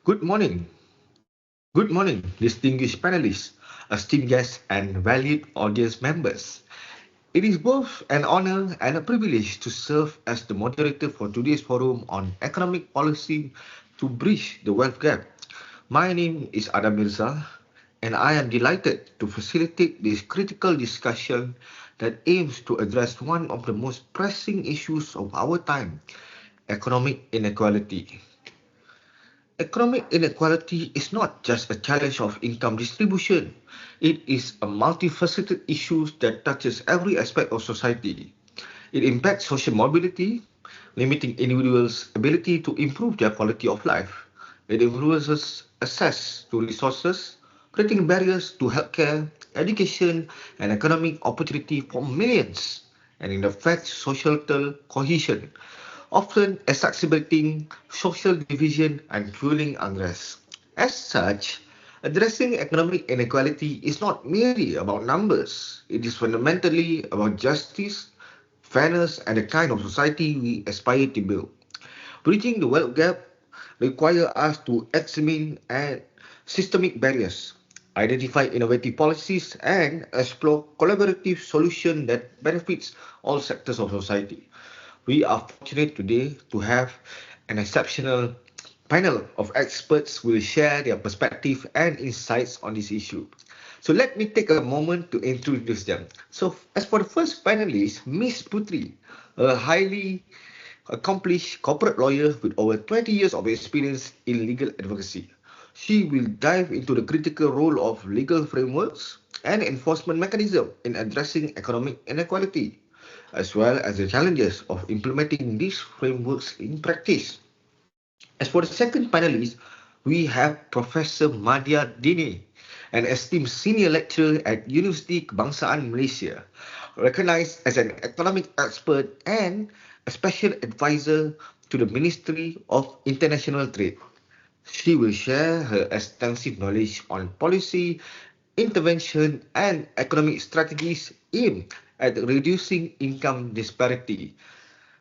Good morning. Good morning, distinguished panelists, esteemed guests, and valued audience members. It is both an honor and a privilege to serve as the moderator for today's forum on economic policy to bridge the wealth gap. My name is Mirza, and I am delighted to facilitate this critical discussion that aims to address one of the most pressing issues of our time, economic inequality. Economic inequality is not just a challenge of income distribution. It is a multifaceted issue that touches every aspect of society. It impacts social mobility, limiting individuals' ability to improve their quality of life. It influences access to resources, creating barriers to healthcare, education, and economic opportunity for millions, and it affects societal cohesion, often exacerbating social division and fueling unrest. As such, addressing economic inequality is not merely about numbers, it is fundamentally about justice, fairness, and the kind of society we aspire to build. Bridging the wealth gap requires us to examine and systemic barriers, identify innovative policies, and explore collaborative solutions that benefits all sectors of society. We are fortunate today to have an exceptional panel of experts who will share their perspective and insights on this issue. So let me take a moment to introduce them. So as for the first panelist, Miss Putri, a highly accomplished corporate lawyer with over 20 years of experience in legal advocacy. She will dive into the critical role of legal frameworks and enforcement mechanism in addressing economic inequality, as well as the challenges of implementing these frameworks in practice. As for the second panelist, we have Professor Madya Dini, an esteemed senior lecturer at University Kebangsaan Malaysia, recognized as an economic expert and a special advisor to the Ministry of International Trade. She will share her extensive knowledge on policy, intervention, and economic strategies aimed at reducing income disparity.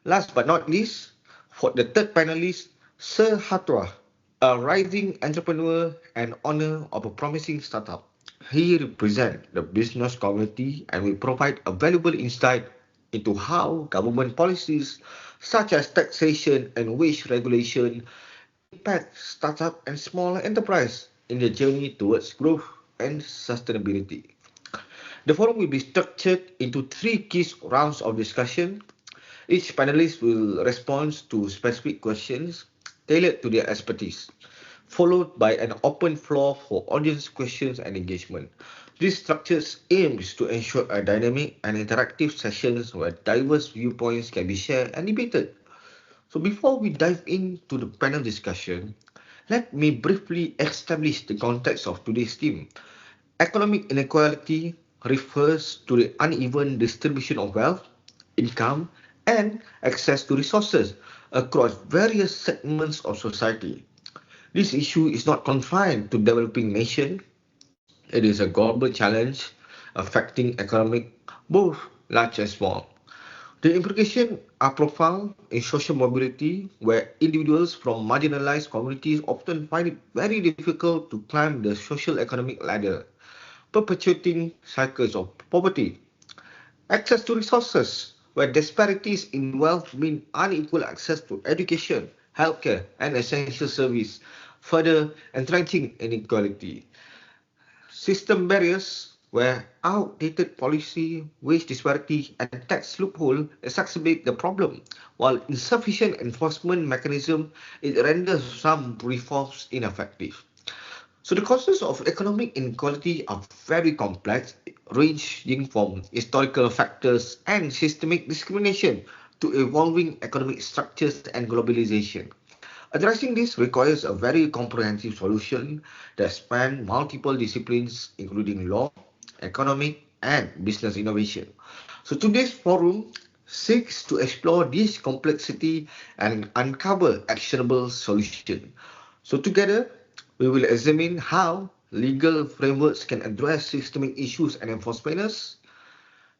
Last but not least, for the third panelist, Sir HOTTUA, a rising entrepreneur and owner of a promising startup. He represents the business community and will provide a valuable insight into how government policies such as taxation and wage regulation impact startup and small enterprise in their journey towards growth and sustainability. The forum will be structured into three key rounds of discussion. Each panelist will respond to specific questions tailored to their expertise, followed by an open floor for audience questions and engagement. This structure aims to ensure a dynamic and interactive sessions where diverse viewpoints can be shared and debated. So before we dive into the panel discussion, let me briefly establish the context of today's theme. Economic inequality refers to the uneven distribution of wealth, income, and access to resources across various segments of society. This issue is not confined to developing nations. It is a global challenge affecting economic both large and small. The implications are profound in social mobility, where individuals from marginalized communities often find it very difficult to climb the social economic ladder, perpetuating cycles of poverty. Access to resources, where disparities in wealth mean unequal access to education, healthcare, and essential service, further entrenching inequality. System barriers, where outdated policy, wage disparity, and tax loophole exacerbate the problem, while insufficient enforcement mechanism it renders some reforms ineffective. So the causes of economic inequality are very complex, ranging from historical factors and systemic discrimination to evolving economic structures and globalization. Addressing this requires a very comprehensive solution that spans multiple disciplines, including law, economic, and business innovation. So today's forum seeks to explore this complexity and uncover actionable solutions. So together, we will examine how legal frameworks can address systemic issues and enforce fairness,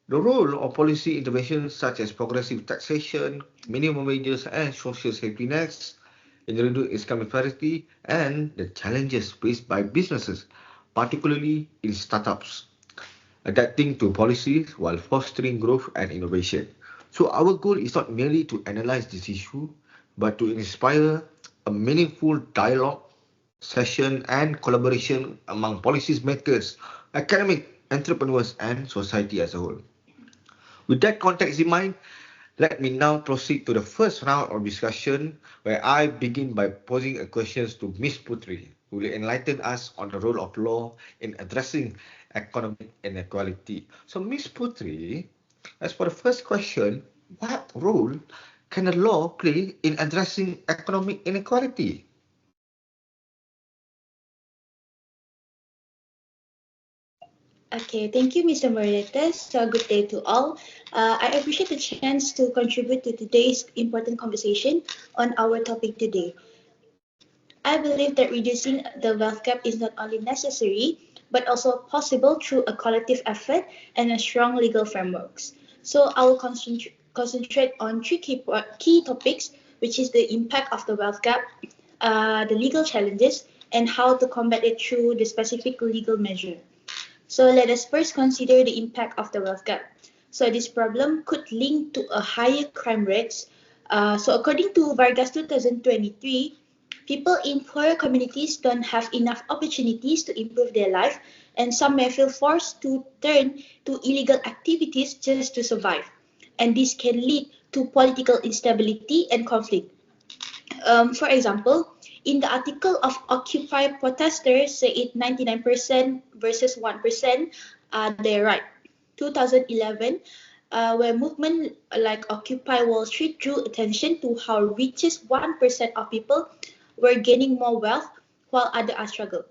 the role of policy interventions such as progressive taxation, minimum wages, and social safety nets, in reducing income disparity and the challenges faced by businesses, particularly in startups, adapting to policies while fostering growth and innovation. So our goal is not merely to analyze this issue, but to inspire a meaningful dialogue, session and collaboration among policymakers, academic entrepreneurs and society as a whole. With that context in mind, let me now proceed to the first round of discussion where I begin by posing a question to Ms. Putri, who will enlighten us on the role of law in addressing economic inequality. So, Ms. Putri, as for the first question, what role can the law play in addressing economic inequality? Okay, thank you, Mr. Morales. So, good day to all. I appreciate the chance to contribute to today's important conversation on our topic today. I believe that reducing the wealth gap is not only necessary, but also possible through a collective effort and a strong legal frameworks. So, I will concentrate on three key topics, which is the impact of the wealth gap, the legal challenges, and how to combat it through the specific legal measure. So let us first consider the impact of the wealth gap. So this problem could link to a higher crime rates. So according to Vargas 2023, people in poorer communities don't have enough opportunities to improve their life, and some may feel forced to turn to illegal activities just to survive. And this can lead to political instability and conflict. For example, in the article of Occupy protesters say it 99% versus 1%, they're right. 2011, where movement like Occupy Wall Street drew attention to how richest 1% of people were gaining more wealth while others are struggling.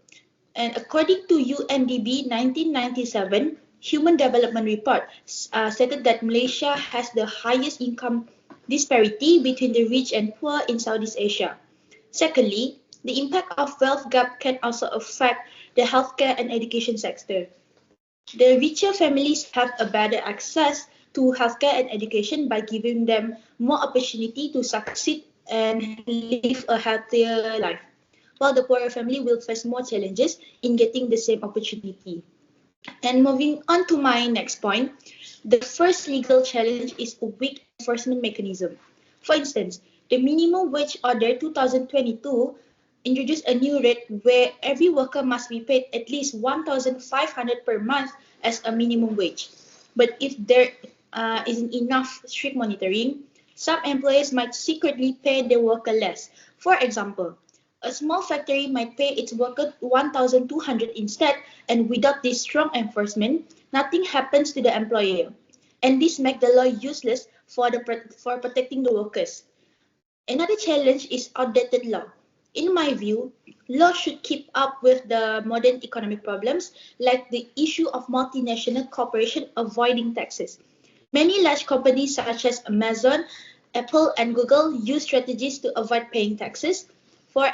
And according to UNDP 1997 Human Development Report, stated that Malaysia has the highest income disparity between the rich and poor in Southeast Asia. Secondly, the impact of wealth gap can also affect the healthcare and education sector. The richer families have a better access to healthcare and education by giving them more opportunity to succeed and live a healthier life, while the poorer family will face more challenges in getting the same opportunity. And moving on to my next point, the first legal challenge is a weak enforcement mechanism. For instance, the Minimum Wage Order 2022 introduced a new rate where every worker must be paid at least 1,500 per month as a minimum wage. But if there isn't enough strict monitoring, some employers might secretly pay their worker less. For example, a small factory might pay its worker 1,200 instead, and without this strong enforcement, nothing happens to the employer. And this makes the law useless for protecting the workers. Another challenge is outdated law. In my view, law should keep up with the modern economic problems, like the issue of multinational corporations avoiding taxes. Many large companies such as Amazon, Apple, and Google use strategies to avoid paying taxes. For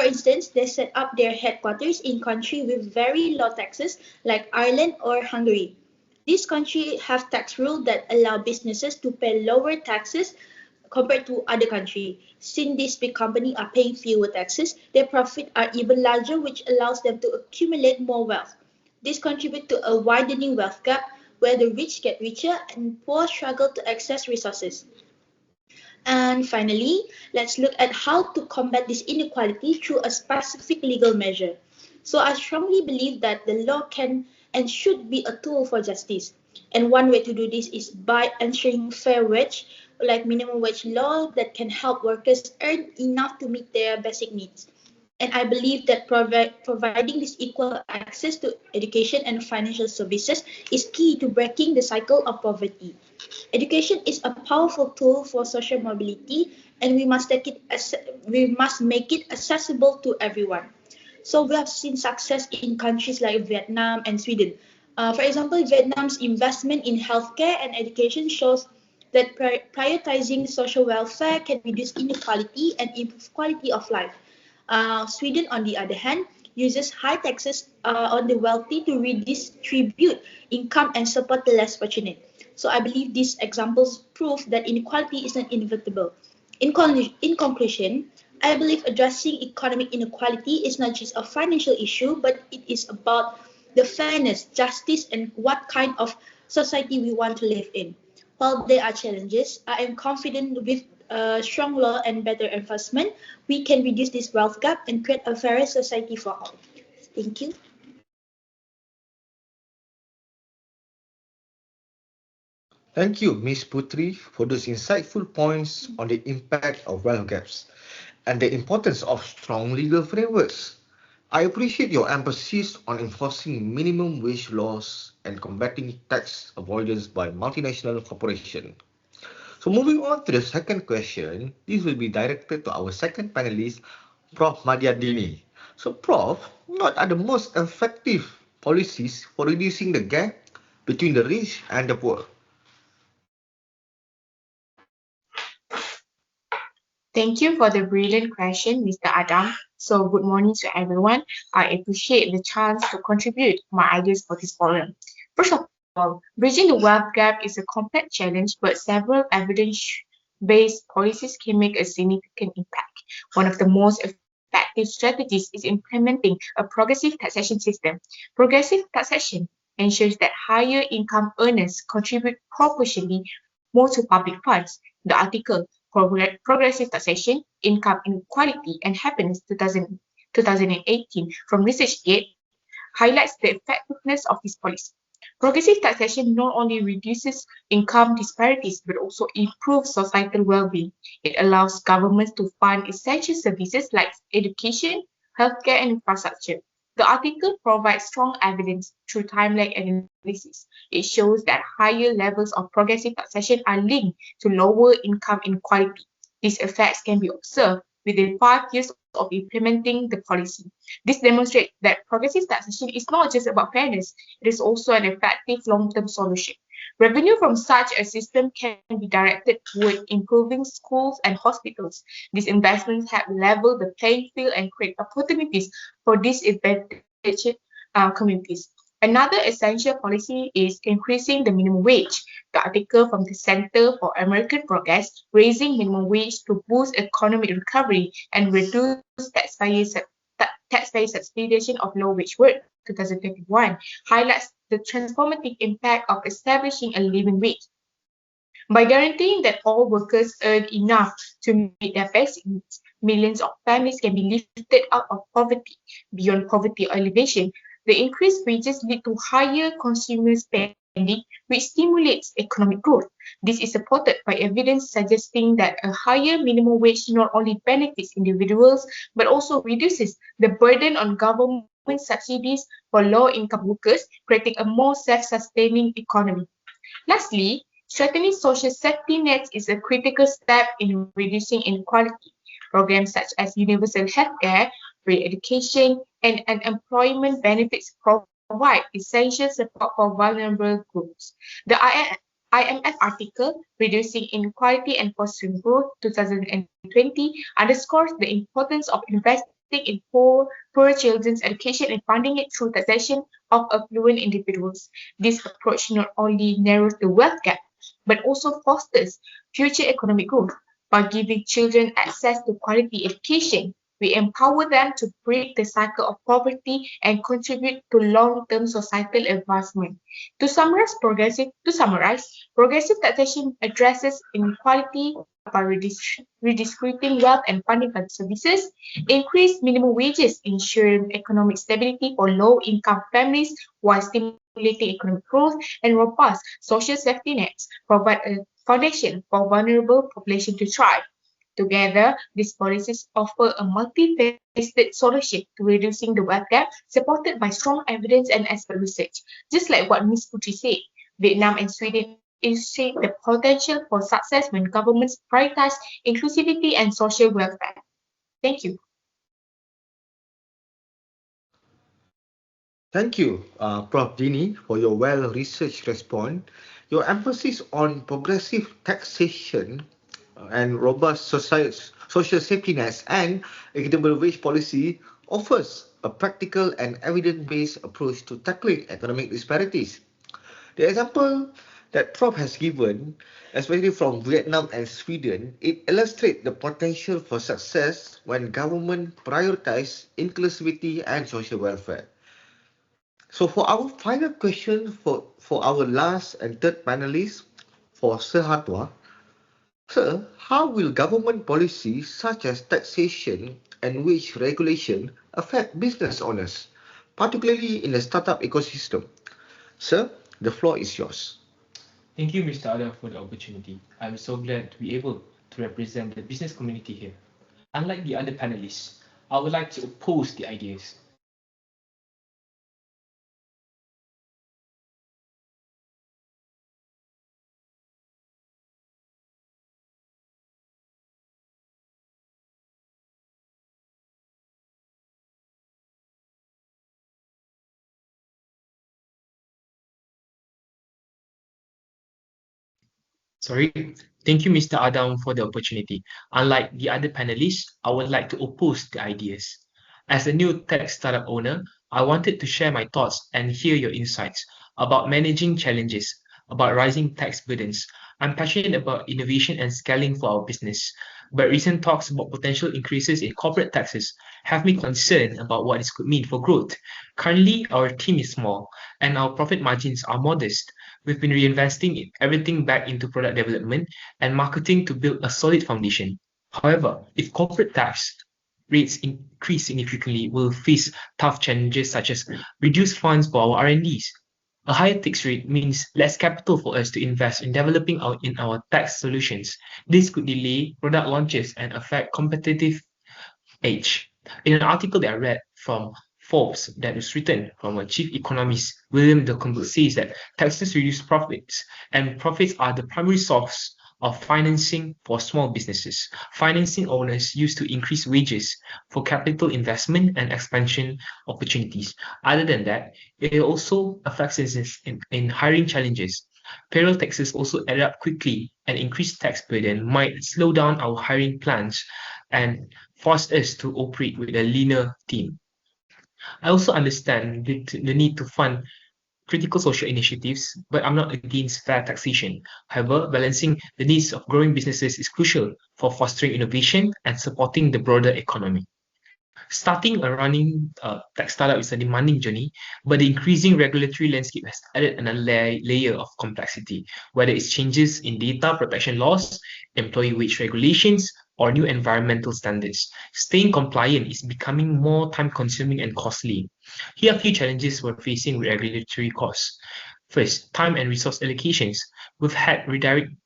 instance, they set up their headquarters in countries with very low taxes like Ireland or Hungary. These countries have tax rules that allow businesses to pay lower taxes compared to other countries. Since these big companies are paying fewer taxes, their profits are even larger, which allows them to accumulate more wealth. This contributes to a widening wealth gap where the rich get richer and poor struggle to access resources. And finally, let's look at how to combat this inequality through a specific legal measure. So I strongly believe that the law can and should be a tool for justice. And one way to do this is by ensuring fair wage, like minimum wage law that can help workers earn enough to meet their basic needs. And I believe that providing this equal access to education and financial services is key to breaking the cycle of poverty. Education is a powerful tool for social mobility, and we must make it accessible to everyone. So we have seen success in countries like Vietnam and Sweden. For example, Vietnam's investment in healthcare and education shows that prioritizing social welfare can reduce inequality and improve quality of life. Sweden, on the other hand, uses high taxes on the wealthy to redistribute income and support the less fortunate. So I believe these examples prove that inequality is not inevitable. In conclusion, I believe addressing economic inequality is not just a financial issue, but it is about the fairness, justice, and what kind of society we want to live in. While there are challenges, I am confident with strong law and better enforcement, we can reduce this wealth gap and create a fairer society for all. Thank you. Thank you, Ms. Putri, for those insightful points on the impact of wealth gaps and the importance of strong legal frameworks. I appreciate your emphasis on enforcing minimum wage laws and combating tax avoidance by multinational corporations. So moving on to the second question, this will be directed to our second panelist, Prof. Madiadini. So Prof, what are the most effective policies for reducing the gap between the rich and the poor? Thank you for the brilliant question, Mr. Adam. So, good morning to everyone. I appreciate the chance to contribute my ideas for this forum. First of all, bridging the wealth gap is a complex challenge, but several evidence-based policies can make a significant impact. One of the most effective strategies is implementing a progressive taxation system. Progressive taxation ensures that higher income earners contribute proportionally more to public funds. The article Progressive Taxation, Income Inequality and Happiness 2018 from ResearchGate highlights the effectiveness of this policy. Progressive taxation not only reduces income disparities but also improves societal well-being. It allows governments to fund essential services like education, healthcare, and infrastructure. The article provides strong evidence through timeline analysis. It shows that higher levels of progressive taxation are linked to lower income inequality. These effects can be observed within 5 years of implementing the policy. This demonstrates that progressive taxation is not just about fairness, it is also an effective long-term solution. Revenue from such a system can be directed toward improving schools and hospitals. These investments help level the playing field and create opportunities for disadvantaged communities. Another essential policy is increasing the minimum wage. The article from the Center for American Progress, Raising Minimum Wage to Boost Economic Recovery and Reduce Taxpayer Subsidization of Low-Wage Work 2021 highlights the transformative impact of establishing a living wage. By guaranteeing that all workers earn enough to meet their basic needs, millions of families can be lifted out of poverty. Beyond poverty elevation, the increased wages lead to higher consumer spending, which stimulates economic growth. This is supported by evidence suggesting that a higher minimum wage not only benefits individuals but also reduces the burden on government subsidies for low-income workers, creating a more self-sustaining economy. Lastly, strengthening social safety nets is a critical step in reducing inequality. Programs such as universal healthcare, free education, and unemployment benefits provide essential support for vulnerable groups. The IMF article, Reducing Inequality and Fostering Growth 2020, underscores the importance of investing in poor children's education and funding it through taxation of affluent individuals. This approach not only narrows the wealth gap, but also fosters future economic growth. By giving children access to quality education, we empower them to break the cycle of poverty and contribute to long-term societal advancement. Progressive taxation addresses inequality by redistributing wealth and funding for services, increase minimum wages, ensuring economic stability for low-income families while stimulating economic growth, and robust social safety nets provide a foundation for vulnerable population to thrive. Together, these policies offer a multifaceted solution to reducing the wealth gap, supported by strong evidence and expert research. Just like what Ms. Putri said, Vietnam and Sweden illustrate the potential for success when governments prioritize inclusivity and social welfare. Thank you. Thank you, Prof. Dini, for your well-researched response. Your emphasis on progressive taxation and robust social safety nets and equitable wage policy offers a practical and evidence-based approach to tackling economic disparities. The example that Prof has given, especially from Vietnam and Sweden, it illustrates the potential for success when government prioritize inclusivity and social welfare. So for our final question for our last and third panelist, for Sir Hatwa, Sir, how will government policies such as taxation and wage regulation affect business owners, particularly in the startup ecosystem? Sir, the floor is yours. Thank you, Mr. Ada, for the opportunity. I'm so glad to be able to represent the business community here. Unlike the other panelists, I would like to oppose the ideas. Sorry. Thank you, Mr. Adam, for the opportunity. Unlike the other panelists, I would like to oppose the ideas. As a new tech startup owner, I wanted to share my thoughts and hear your insights about managing challenges, about rising tax burdens. I'm passionate about innovation and scaling for our business, but recent talks about potential increases in corporate taxes have me concerned about what this could mean for growth. Currently, our team is small and our profit margins are modest. We've been reinvesting everything back into product development and marketing to build a solid foundation. However, if corporate tax rates increase significantly, we'll face tough challenges such as reduced funds for our R&Ds. A higher tax rate means less capital for us to invest in developing our tax solutions. This could delay product launches and affect competitive edge. In an article that I read from Forbes that was written from a chief economist, William Duncan, says that taxes reduce profits, and profits are the primary source of financing for small businesses. Financing owners used to increase wages for capital investment and expansion opportunities. Other than that, it also affects us in hiring challenges. Payroll taxes also add up quickly, and increased tax burden might slow down our hiring plans and force us to operate with a leaner team. I also understand the need to fund critical social initiatives, but I'm not against fair taxation. However, balancing the needs of growing businesses is crucial for fostering innovation and supporting the broader economy. Starting a running tech startup is a demanding journey, but the increasing regulatory landscape has added another layer of complexity, whether it's changes in data protection laws, employee wage regulations, or new environmental standards. Staying compliant is becoming more time-consuming and costly. Here are a few challenges we're facing with regulatory costs. First, time and resource allocations. We've had redirected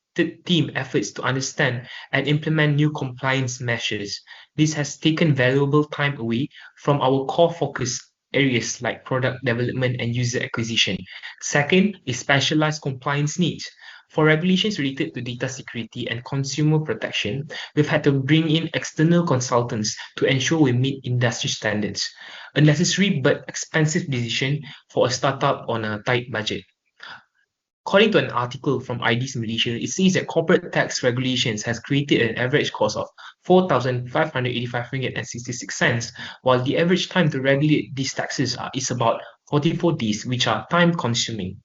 team efforts to understand and implement new compliance measures. This has taken valuable time away from our core focus areas like product development and user acquisition. Second is specialized compliance needs. For regulations related to data security and consumer protection, we've had to bring in external consultants to ensure we meet industry standards. A necessary but expensive decision for a startup on a tight budget. According to an article from IDs Malaysia, it says that corporate tax regulations has created an average cost of 4,585 ringgit and 66 cents, while the average time to regulate these taxes is about 44 days, which are time consuming.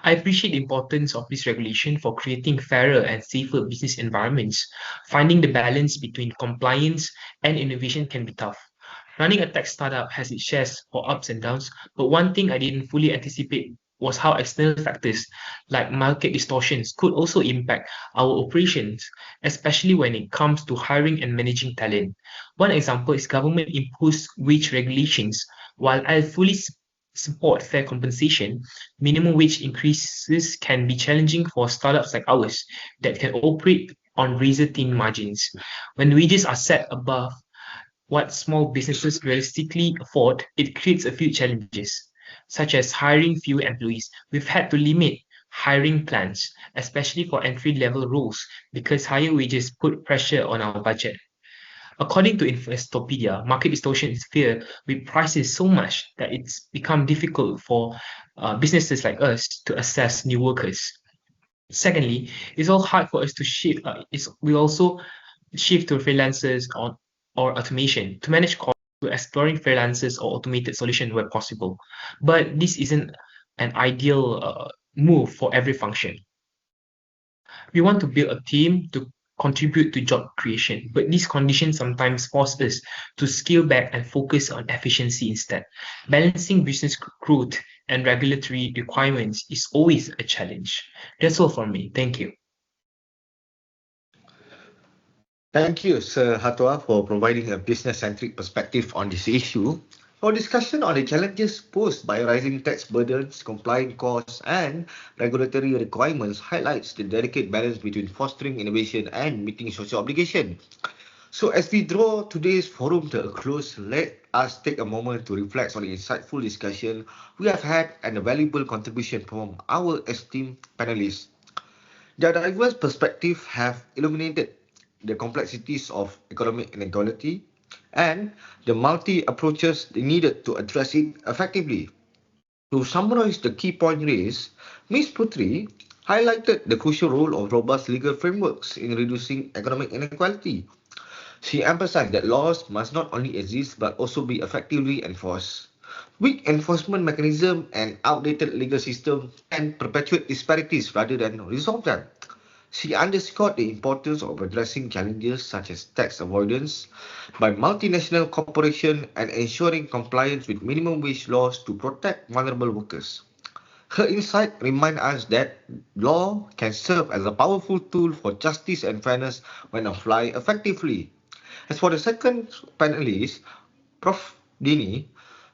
I appreciate the importance of this regulation for creating fairer and safer business environments. Finding the balance between compliance and innovation can be tough. Running a tech startup has its shares for ups and downs, but one thing I didn't fully anticipate was how external factors like market distortions could also impact our operations, especially when it comes to hiring and managing talent. One example is government imposed wage regulations. While I fully support fair compensation, minimum wage increases can be challenging for startups like ours that can operate on razor-thin margins. When wages are set above what small businesses realistically afford, it creates a few challenges, such as hiring fewer employees. We've had to limit hiring plans, especially for entry-level roles, because higher wages put pressure on our budget. According to Investopedia, market distortion is fear with prices so much that it's become difficult for businesses like us to assess new workers. Secondly, it's all hard for us to shift. We also shift to freelancers or automation to manage costs. We're exploring freelancers or automated solution where possible. But this isn't an ideal move for every function. We want to build a team to contribute to job creation, but these conditions sometimes force us to scale back and focus on efficiency instead. Balancing business growth and regulatory requirements is always a challenge. That's all from me. Thank you. Thank you, Sir HOTTUA, for providing a business-centric perspective on this issue. For discussion on the challenges posed by rising tax burdens, compliance costs, and regulatory requirements highlights the delicate balance between fostering innovation and meeting social obligation. So as we draw today's forum to a close, let us take a moment to reflect on the insightful discussion we have had and the valuable contribution from our esteemed panelists. Their diverse perspectives have illuminated the complexities of economic inequality and the multi approaches needed to address it effectively. To summarize the key point raised, Ms. Putri highlighted the crucial role of robust legal frameworks in reducing economic inequality. She emphasized that laws must not only exist but also be effectively enforced. Weak enforcement mechanism and outdated legal system can perpetuate disparities rather than resolve them. She underscored the importance of addressing challenges such as tax avoidance by multinational corporations and ensuring compliance with minimum wage laws to protect vulnerable workers. Her insight reminds us that law can serve as a powerful tool for justice and fairness when applied effectively. As for the second panelist, Prof. Dini,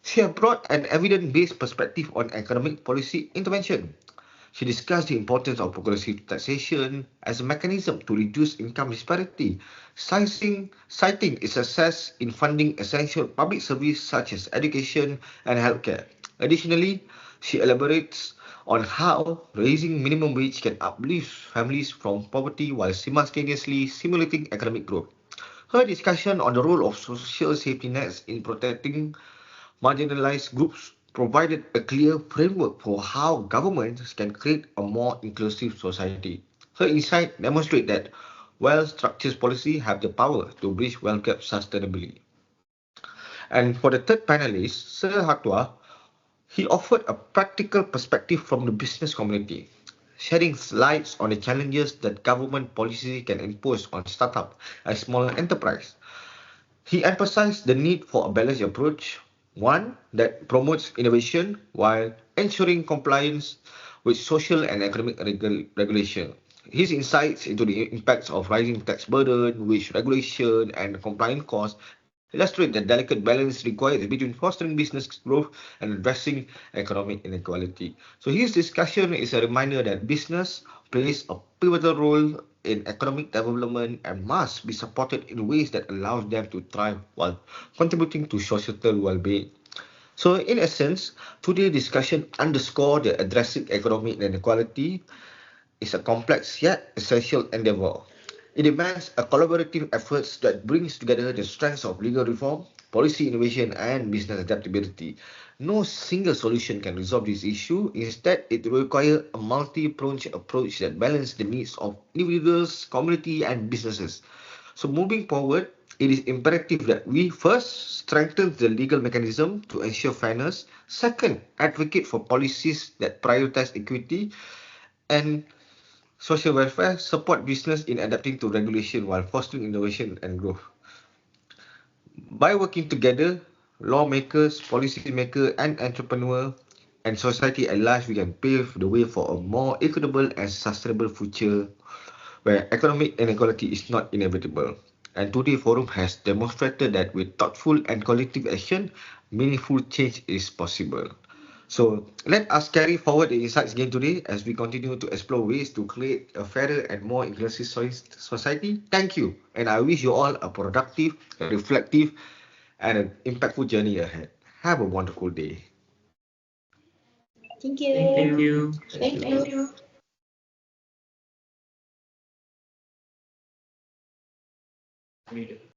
she has brought an evidence-based perspective on economic policy intervention. She discussed the importance of progressive taxation as a mechanism to reduce income disparity, citing its success in funding essential public services such as education and healthcare. Additionally, she elaborates on how raising minimum wage can uplift families from poverty while simultaneously stimulating economic growth. Her discussion on the role of social safety nets in protecting marginalized groups provided a clear framework for how governments can create a more inclusive society. Her insight demonstrates that well-structured policy have the power to bridge wealth gap sustainably. And for the third panelist, Sir HOTTUA, he offered a practical perspective from the business community, shedding light on the challenges that government policy can impose on startup and smaller enterprise. He emphasized the need for a balanced approach, one that promotes innovation while ensuring compliance with social and economic regulation. His insights into the impacts of rising tax burden, wage regulation, and compliance costs illustrate the delicate balance required between fostering business growth and addressing economic inequality. So his discussion is a reminder that business plays a pivotal role in economic development and must be supported in ways that allows them to thrive while contributing to societal well-being. So in essence, today's discussion underscored that addressing economic inequality is a complex yet essential endeavor. It demands a collaborative effort that brings together the strengths of legal reform, policy innovation, and business adaptability. No single solution can resolve this issue. Instead, it requires a multi-pronged approach that balances the needs of individuals, community, and businesses. So moving forward, it is imperative that we first strengthen the legal mechanism to ensure fairness. Second, advocate for policies that prioritize equity and social welfare, support business in adapting to regulation while fostering innovation and growth. By working together, lawmakers, policymakers, and entrepreneurs and society at large, we can pave the way for a more equitable and sustainable future where economic inequality is not inevitable. And today's forum has demonstrated that with thoughtful and collective action, meaningful change is possible. So let us carry forward the insights again today as we continue to explore ways to create a fairer and more inclusive society. Thank you, and I wish you all a productive, reflective, and an impactful journey ahead. Have a wonderful day. Thank Thank you. you. Thank Thank you. you.